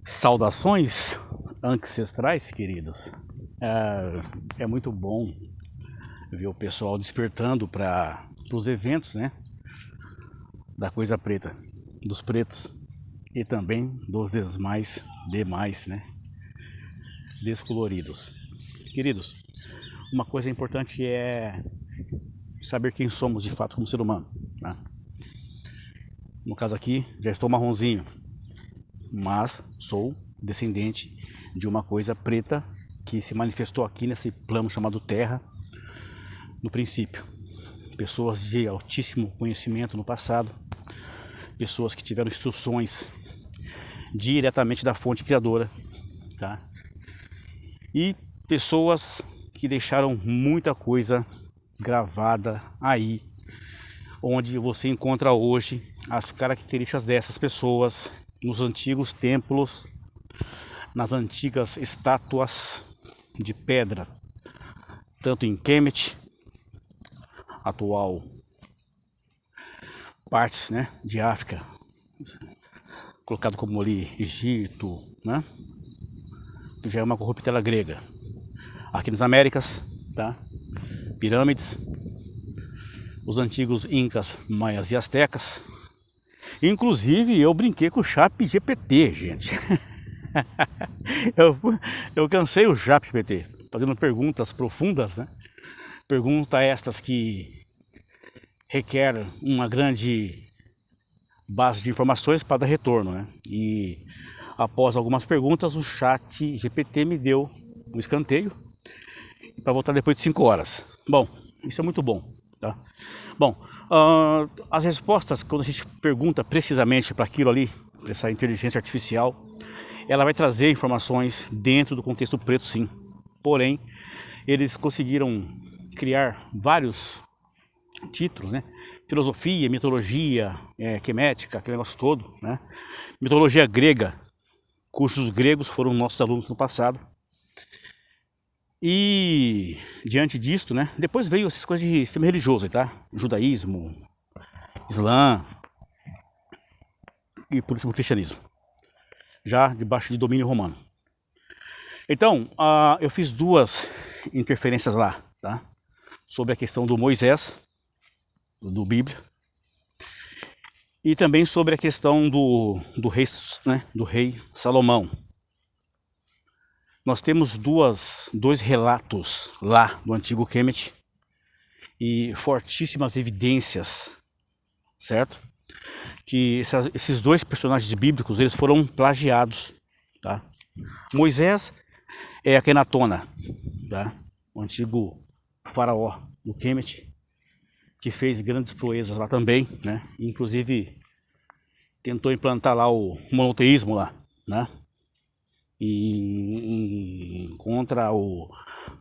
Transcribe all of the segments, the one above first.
Saudações ancestrais, queridos. É muito bom ver o pessoal despertando para os eventos, né? Da coisa preta, dos pretos e também dos demais, né? Descoloridos. Queridos, uma coisa importante é saber quem somos de fato como ser humano, né? No caso aqui, já estou marronzinho, mas sou descendente de uma coisa preta que se manifestou aqui nesse plano chamado Terra no princípio. Pessoas de altíssimo conhecimento no passado, pessoas que tiveram instruções diretamente da fonte criadora, tá? E pessoas que deixaram muita coisa gravada aí, onde você encontra hoje as características dessas pessoas nos antigos templos, nas antigas estátuas de pedra, tanto em Kemet, atual partes, né, de África, colocado como ali Egito, né, que já é uma corruptela grega. Aqui nas Américas, tá, pirâmides, os antigos incas, maias e astecas. Inclusive eu brinquei com o Chat GPT, gente. eu cansei o Chat GPT, fazendo perguntas profundas, né? Perguntas estas que requer uma grande base de informações para dar retorno, né? E após algumas perguntas, o Chat GPT me deu um escanteio para voltar depois de 5 horas. Bom, isso é muito bom, tá? Bom, as respostas, quando a gente pergunta precisamente para aquilo ali, para essa inteligência artificial, ela vai trazer informações dentro do contexto preto, sim. Porém, eles conseguiram criar vários títulos, né? Filosofia, mitologia, quemética, aquele negócio todo, né? Mitologia grega, cursos gregos foram nossos alunos no passado. E diante disto, né? Depois veio essas coisas de sistema religioso, tá? Judaísmo, Islã e por último o cristianismo, já debaixo de domínio romano. Então, eu fiz 2 interferências lá, tá? Sobre a questão do Moisés, do Bíblia, e também sobre a questão do rei, né? Do rei Salomão. Nós temos 2 relatos lá do antigo Kemet e fortíssimas evidências, certo? Que esses 2 personagens bíblicos eles foram plagiados, tá? Moisés é Akenatona, tá? O antigo faraó do Kemet, que fez grandes proezas lá também, né? Inclusive tentou implantar lá o monoteísmo lá, né? E contra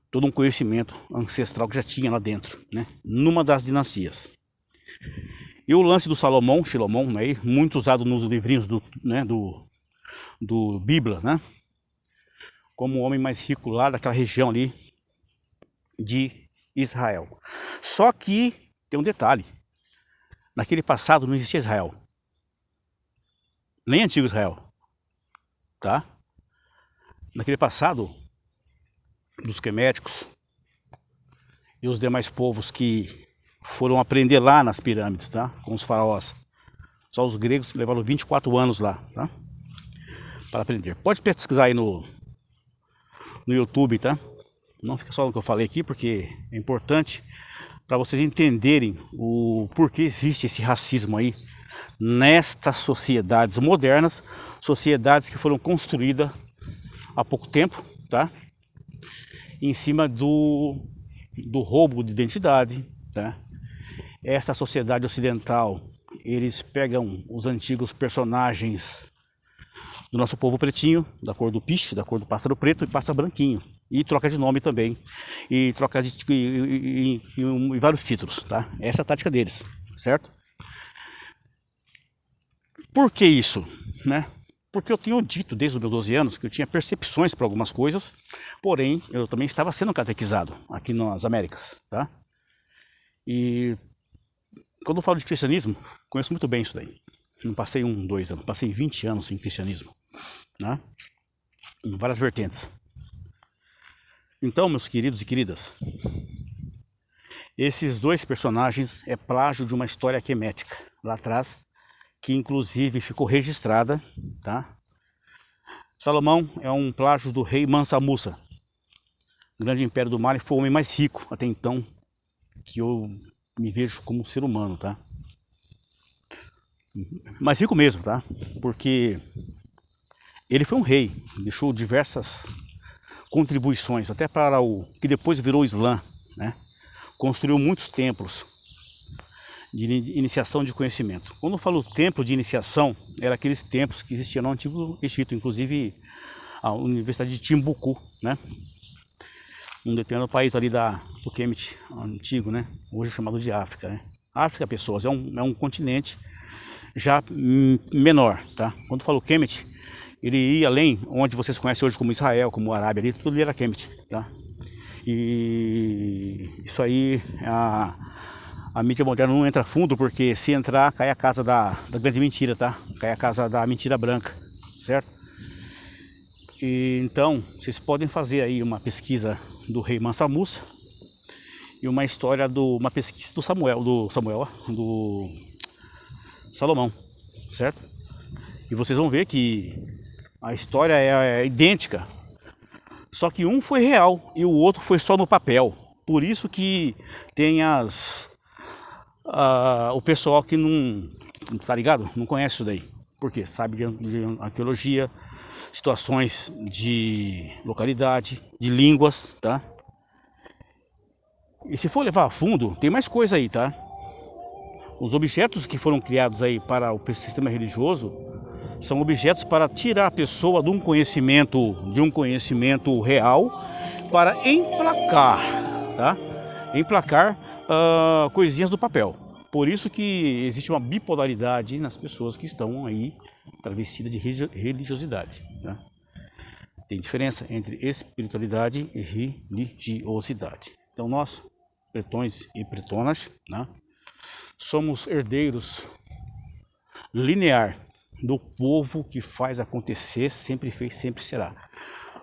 todo um conhecimento ancestral que já tinha lá dentro, né? Numa das dinastias. E o lance do Salomão, né? Muito usado nos livrinhos do Bíblia, né? Como o homem mais rico lá daquela região ali de Israel. Só que tem um detalhe: naquele passado não existia Israel, nem antigo Israel, tá? Naquele passado dos queméticos e os demais povos que foram aprender lá nas pirâmides, tá? Com os faraós. Só os gregos levaram 24 anos lá, tá? Para aprender. Pode pesquisar aí no YouTube, tá? Não fica só no que eu falei aqui, porque é importante para vocês entenderem o porquê existe esse racismo aí nestas sociedades modernas, sociedades que foram construídas há pouco tempo, tá? Em cima do roubo de identidade, tá? Essa sociedade ocidental, eles pegam os antigos personagens do nosso povo pretinho, da cor do piche, da cor do pássaro preto, e passa branquinho. E troca de nome também, e troca e vários títulos, tá? Essa é a tática deles, certo? Por que isso, né? Porque eu tenho dito desde os meus 12 anos que eu tinha percepções para algumas coisas, porém eu também estava sendo catequizado aqui nas Américas, tá? E quando eu falo de cristianismo, conheço muito bem isso daí. Não passei 1, 2 anos, passei 20 anos em cristianismo, né? Em várias vertentes. Então, meus queridos e queridas, esses dois personagens é plágio de uma história quemética lá atrás, que inclusive ficou registrada, tá? Salomão é um plágio do rei Mansa Musa, grande império do mar, e foi o homem mais rico até então que eu me vejo como ser humano, tá? Mais rico mesmo, tá? Porque ele foi um rei, deixou diversas contribuições, até para o que depois virou o Islã, né? Construiu muitos templos de iniciação de conhecimento. Quando eu falo templo de iniciação, era aqueles templos que existiam no Antigo Egito, inclusive a Universidade de Timbuktu, né? Um determinado país ali do Kemet antigo, né? Hoje chamado de África, né? África, pessoas, é um continente já menor, tá? Quando eu falo Kemet, ele ia além, onde vocês conhecem hoje como Israel, como Arábia, ali, tudo ali era Kemet, tá? E isso aí, a mídia moderna não entra fundo, porque se entrar, cai a casa da grande mentira, tá? Cai a casa da mentira branca, certo? E, então, vocês podem fazer aí uma pesquisa do rei Mansa Musa e uma história uma pesquisa do do Salomão, certo? E vocês vão ver que a história é idêntica, só que um foi real e o outro foi só no papel. Por isso que tem o pessoal que não tá ligado, não conhece isso daí. Por quê? Sabe de arqueologia, situações de localidade, de línguas, tá? E se for levar a fundo, tem mais coisa aí, tá? Os objetos que foram criados aí para o sistema religioso são objetos para tirar a pessoa de um conhecimento real, para emplacar, tá? Emplacar coisinhas do papel. Por isso que existe uma bipolaridade nas pessoas que estão aí travestidas de religiosidade, tá? Tem diferença entre espiritualidade e religiosidade. Então nós, pretões e pretonas, né, somos herdeiros linear do povo que faz acontecer, sempre fez, sempre será.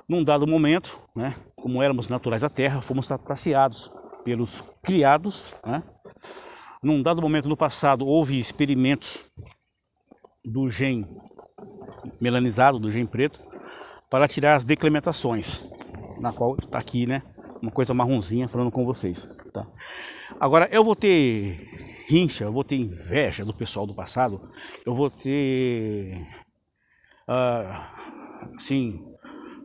Num dado momento, né, como éramos naturais da terra, fomos trapaceados pelos criados, né? Num dado momento no passado houve experimentos do gene melanizado, do gene preto, para tirar as decrementações, na qual está aqui, né, uma coisa marronzinha falando com vocês, tá? Agora eu vou ter rincha, eu vou ter inveja do pessoal do passado, eu vou ter assim,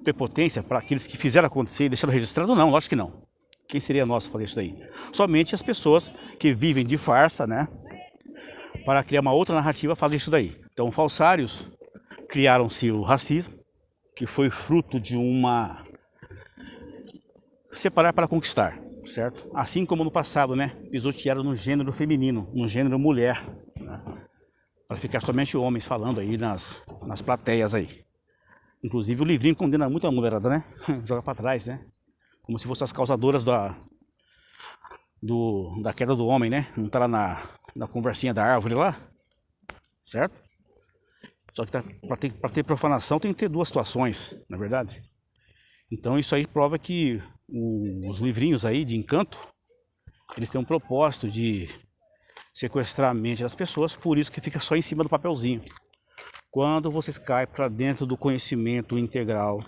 prepotência para aqueles que fizeram acontecer e deixaram registrado? Não, lógico que não. Quem seria nós fazer isso daí? Somente as pessoas que vivem de farsa, né, para criar uma outra narrativa, fazem isso daí. Então, falsários criaram-se o racismo, que foi fruto de uma separar para conquistar, certo? Assim como no passado, né, pisotearam no gênero feminino, no gênero mulher, né, para ficar somente homens falando aí nas plateias aí. Inclusive o livrinho condena muito a mulherada, né? Joga para trás, né? Como se fossem as causadoras da queda do homem, né? Não tá lá na conversinha da árvore lá, certo? Só que para ter profanação tem que ter duas situações, na verdade. Então isso aí prova que os livrinhos aí de encanto, eles têm um propósito de sequestrar a mente das pessoas, por isso que fica só em cima do papelzinho. Quando vocês caem para dentro do conhecimento integral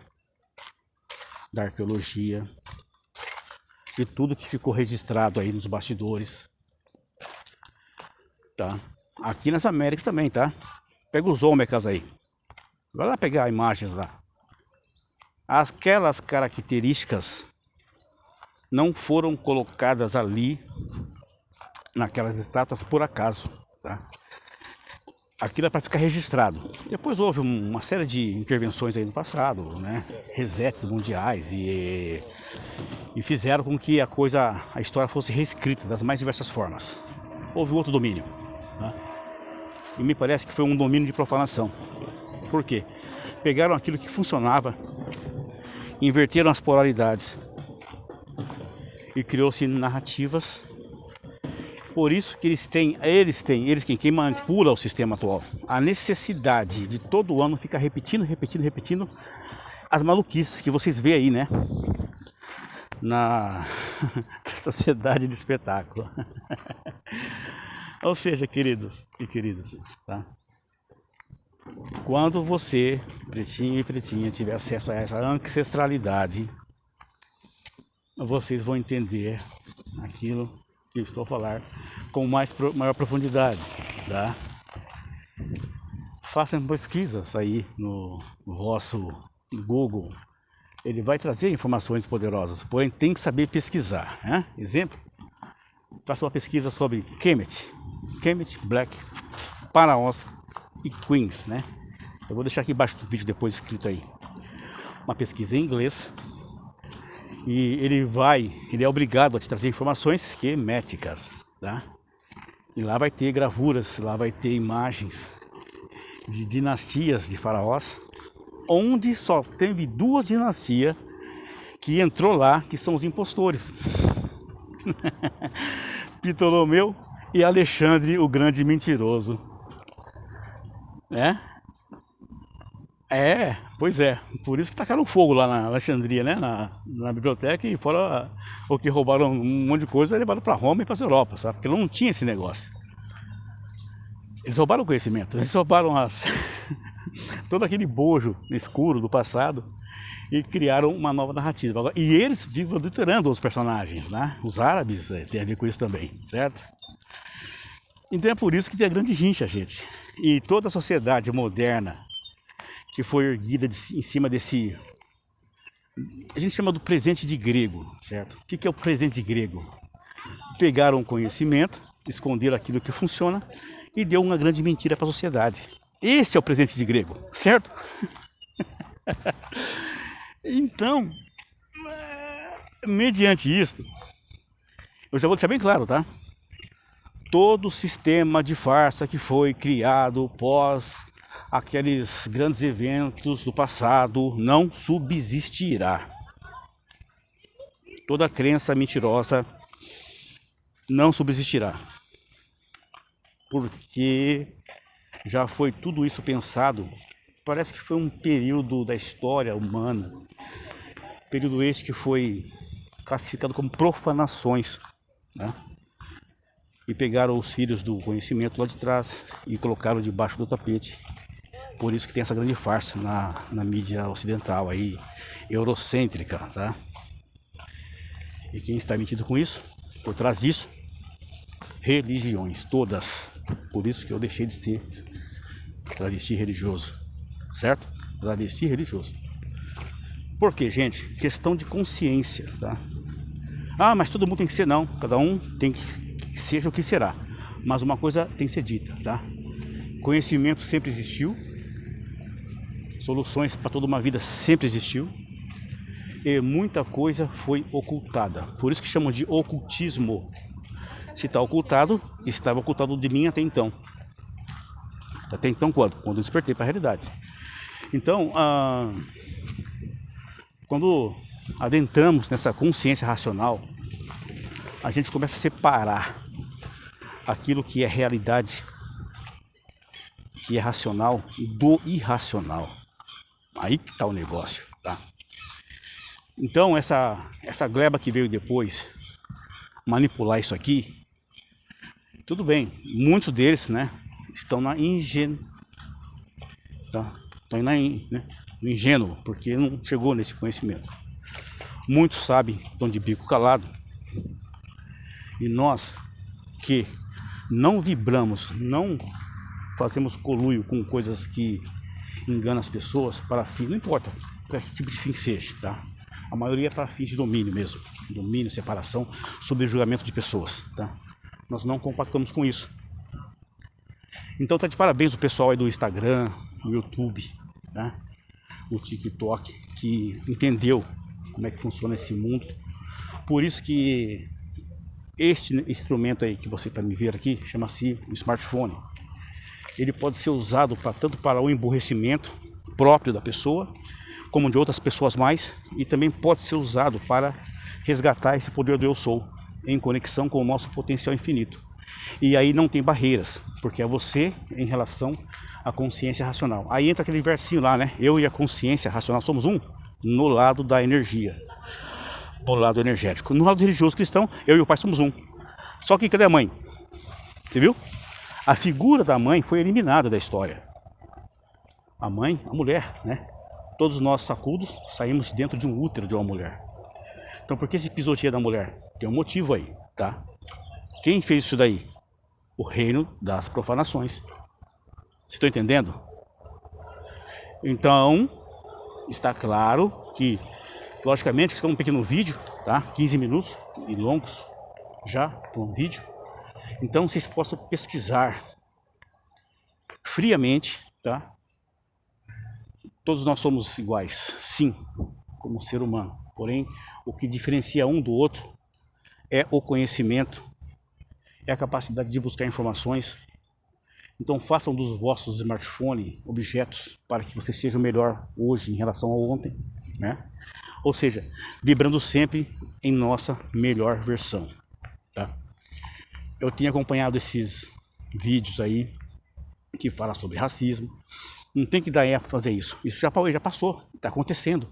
da arqueologia, de tudo que ficou registrado aí nos bastidores, tá? Aqui nas Américas também, tá? Pega os Olmecas aí, vai lá pegar imagens lá. Aquelas características não foram colocadas ali naquelas estátuas por acaso, tá? Aquilo é para ficar registrado. Depois houve uma série de intervenções aí no passado, né? Resets mundiais e fizeram com que a história fosse reescrita das mais diversas formas. Houve outro domínio, tá? E me parece que foi um domínio de profanação. Por quê? Pegaram aquilo que funcionava, inverteram as polaridades e criou-se narrativas Por isso que quem manipula o sistema atual, a necessidade de todo ano ficar repetindo as maluquices que vocês veem aí, né? Na sociedade de espetáculo. Ou seja, queridos e queridas, tá? Quando você, pretinho e pretinha, tiver acesso a essa ancestralidade, vocês vão entender aquilo que eu estou a falar com maior profundidade, tá? Façam pesquisas aí no vosso Google. Ele vai trazer informações poderosas, porém tem que saber pesquisar, né? Exemplo, faça uma pesquisa sobre Kemet, Black, Pharaohs e Queens, né? Eu vou deixar aqui embaixo do vídeo depois escrito aí. Uma pesquisa em inglês. E ele é obrigado a te trazer informações queméticas, tá? E lá vai ter gravuras, lá vai ter imagens de dinastias de faraós, onde só teve 2 dinastias que entrou lá, que são os impostores. Ptolomeu e Alexandre o Grande Mentiroso. Né? Pois é. Por isso que tacaram fogo lá na Alexandria, né? Na biblioteca, e fora o que roubaram um monte de coisa, levaram para Roma e para a Europa, sabe? Porque não tinha esse negócio. Eles roubaram o conhecimento, eles roubaram todo aquele bojo escuro do passado e criaram uma nova narrativa. E eles vivem adulterando os personagens, né? Os árabes têm a ver com isso também, certo? Então é por isso que tem a grande rincha, gente. E toda a sociedade moderna que foi erguida em cima desse... A gente chama do presente de grego, certo? O que é o presente de grego? Pegaram o conhecimento, esconderam aquilo que funciona e deu uma grande mentira para a sociedade. Esse é o presente de grego, certo? Então, mediante isso, eu já vou deixar bem claro, tá? Todo sistema de farsa que foi criado pós aqueles grandes eventos do passado não subsistirá. Toda crença mentirosa não subsistirá. Porque já foi tudo isso pensado. Parece que foi um período da história humana, período este que foi classificado como profanações, né? E pegaram os filhos do conhecimento lá de trás e colocaram debaixo do tapete. Por isso que tem essa grande farsa na mídia ocidental aí, eurocêntrica, tá? E quem está metido com isso, por trás disso, religiões, todas. Por isso que eu deixei de ser travesti religioso, certo? Travesti religioso. Por quê, gente? Questão de consciência, tá? Ah, mas todo mundo tem que ser, não. Cada um tem que seja o que será. Mas uma coisa tem que ser dita, tá? Conhecimento sempre existiu. Soluções para toda uma vida sempre existiu. E muita coisa foi ocultada. Por isso que chamam de ocultismo. Se está ocultado, estava ocultado de mim até então. Até então quando? Quando eu despertei para a realidade. Então, quando adentramos nessa consciência racional, a gente começa a separar aquilo que é realidade, que é racional, do irracional. Aí que está o negócio, tá? Então essa gleba que veio depois manipular isso aqui, tudo bem, muitos deles, né, estão na tá? Estão no ingênuo, porque não chegou nesse conhecimento. Muitos sabem, estão de bico calado. E nós que não vibramos, não fazemos conluio com coisas que enganam as pessoas para fim, não importa qual tipo de fim que seja, tá? A maioria é para fins de domínio mesmo, domínio, separação, subjugamento de pessoas, tá? Nós não compactamos com isso. Então tá de parabéns o pessoal aí do Instagram, do YouTube, tá? O TikTok, que entendeu como é que funciona esse mundo. Por isso que este instrumento aí que você está me vendo aqui, chama-se um smartphone. Ele pode ser usado tanto para o emburrecimento próprio da pessoa, como de outras pessoas mais, e também pode ser usado para resgatar esse poder do eu sou, em conexão com o nosso potencial infinito. E aí não tem barreiras, porque é você em relação à consciência racional. Aí entra aquele versinho lá, né? Eu e a consciência racional somos um no lado da energia, no lado energético. No lado religioso cristão, eu e o pai somos um. Só que cadê a mãe? Você viu? A figura da mãe foi eliminada da história. A mãe, a mulher, né? Todos nós sacudos saímos dentro de um útero de uma mulher. Então por que esse pisoteio da mulher? Tem um motivo aí, tá? Quem fez isso daí? O reino das profanações. Vocês estão entendendo? Então, está claro que, logicamente, isso é um pequeno vídeo, tá? 15 minutos e longos já, um vídeo. Então vocês possam pesquisar friamente, tá? Todos nós somos iguais, sim, como ser humano. Porém, o que diferencia um do outro é o conhecimento, é a capacidade de buscar informações. Então façam dos vossos smartphones objetos para que você seja melhor hoje em relação ao ontem, né? Ou seja, vibrando sempre em nossa melhor versão, tá? Eu tenho acompanhado esses vídeos aí que falam sobre racismo. Não tem que dar ênfase a isso. Isso já passou, está acontecendo.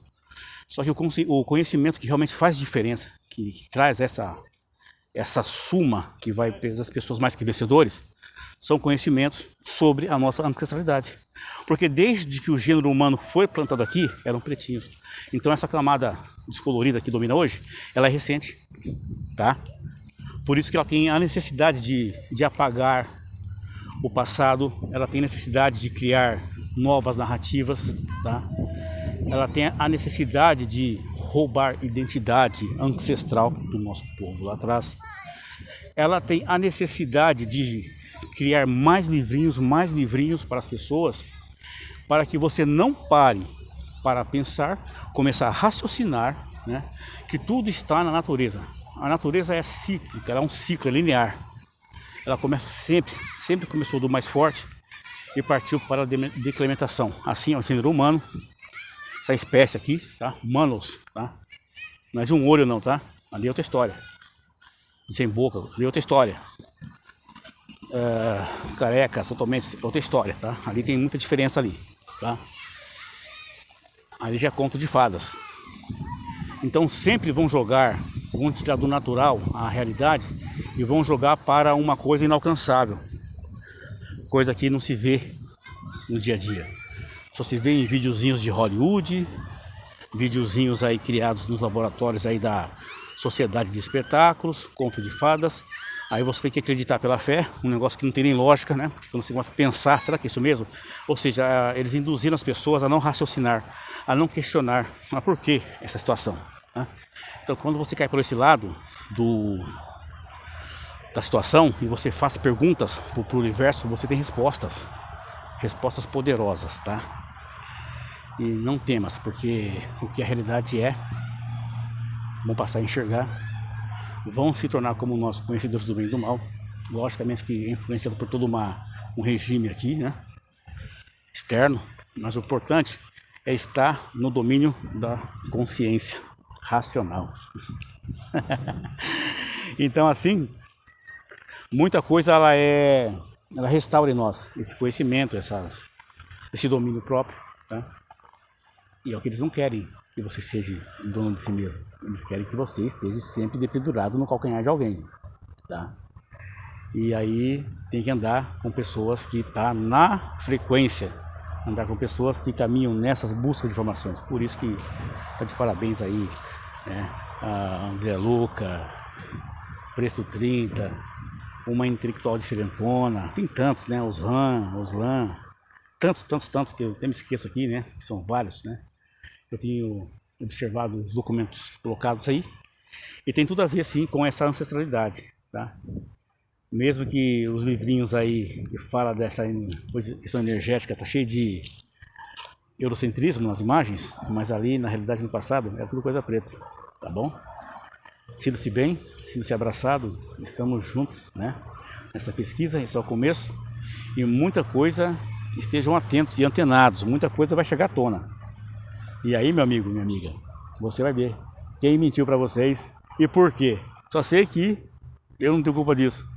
Só que o conhecimento que realmente faz diferença, que traz essa suma que vai fazer as pessoas mais que vencedores, são conhecimentos sobre a nossa ancestralidade. Porque desde que o gênero humano foi plantado aqui, eram pretinhos. Então essa camada descolorida que domina hoje, ela é recente, tá? Por isso que ela tem a necessidade de apagar o passado, ela tem necessidade de criar novas narrativas, tá? Ela tem a necessidade de roubar identidade ancestral do nosso povo lá atrás. Ela tem a necessidade de criar mais livrinhos para as pessoas, para que você não pare para pensar, começar a raciocinar, né? Que tudo está na natureza. A natureza é cíclica, ela é um ciclo, é linear. Ela começa sempre começou do mais forte e partiu para a decrementação. Assim é o gênero humano, essa espécie aqui, tá? Humanos, tá? Não é de um olho não, tá? Ali é outra história. Sem boca, ali é outra história. Carecas, totalmente outra história, tá? Ali tem muita diferença ali, tá? Ali já é conto de fadas. Então sempre vão tirar do natural a realidade e vão jogar para uma coisa inalcançável, coisa que não se vê no dia a dia. Só se vê em videozinhos de Hollywood, videozinhos aí criados nos laboratórios aí da sociedade de espetáculos, conto de fadas. Aí você tem que acreditar pela fé, um negócio que não tem nem lógica, né? Porque quando você começa a pensar, será que é isso mesmo? Ou seja, eles induziram as pessoas a não raciocinar, a não questionar, mas por que essa situação, né? Então quando você cai por esse lado da situação e você faz perguntas para o universo, você tem respostas poderosas, tá? E não temas, porque o que a realidade é, vão passar a enxergar, vão se tornar como nós, conhecedores do bem e do mal, logicamente que é influenciado por todo um regime aqui, né? Externo, mas o importante é estar no domínio da consciência racional. Então assim, muita coisa ela restaura em nós esse conhecimento, esse domínio próprio, tá? E é o que eles não querem, que você seja dono de si mesmo. Eles querem que você esteja sempre dependurado no calcanhar de alguém, tá? E aí tem que andar com pessoas que estão na frequência, andar com pessoas que caminham nessas buscas de informações. Por isso que tá de parabéns aí, né? A André Luca, Presto 30, uma intelectual diferentona, tem tantos, né? Oslan, tantos que eu até me esqueço aqui, né? Que são vários, né? Eu tenho observado os documentos colocados aí e tem tudo a ver sim com essa ancestralidade, tá? Mesmo que os livrinhos aí que falam dessa questão energética tá cheio de eurocentrismo nas imagens, mas ali na realidade no passado é tudo coisa preta, tá bom? Sinta-se bem, sinta-se abraçado, estamos juntos, né? Nessa pesquisa, esse é o começo e muita coisa, estejam atentos e antenados, muita coisa vai chegar à tona. E aí, meu amigo, minha amiga, você vai ver quem mentiu pra vocês e por quê. Só sei que eu não tenho culpa disso.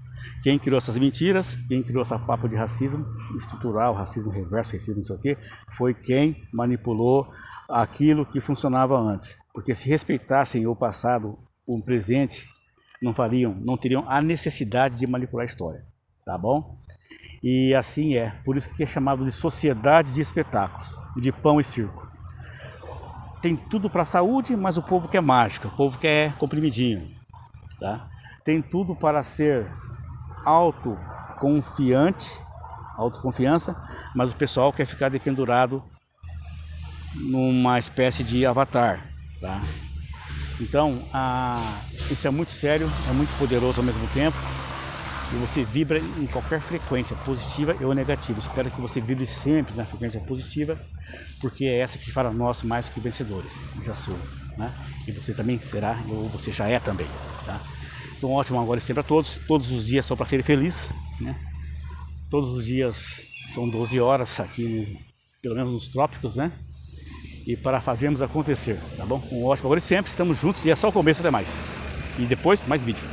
Quem criou essas mentiras, quem criou essa papo de racismo estrutural, racismo reverso, racismo não sei o quê, foi quem manipulou aquilo que funcionava antes. Porque se respeitassem o passado, o presente, não teriam a necessidade de manipular a história, tá bom? E assim é, por isso que é chamado de sociedade de espetáculos, de pão e circo. Tem tudo para a saúde, mas o povo quer mágica, o povo quer comprimidinho, tá? Tem tudo para ser autoconfiança, mas o pessoal quer ficar dependurado numa espécie de avatar, tá? Então, isso é muito sério, é muito poderoso ao mesmo tempo, e você vibra em qualquer frequência, positiva ou negativa. Espero que você vibre sempre na frequência positiva, porque é essa que fará nós mais que vencedores. Já sou, né? E você também será, ou você já é também, tá? Então, ótimo agora e sempre a todos. Todos os dias são para ser feliz, né? Todos os dias são 12 horas aqui, pelo menos nos trópicos, né? E para fazermos acontecer, tá bom? Um ótimo agora e sempre, estamos juntos e é só o começo, até mais. E depois, mais vídeo.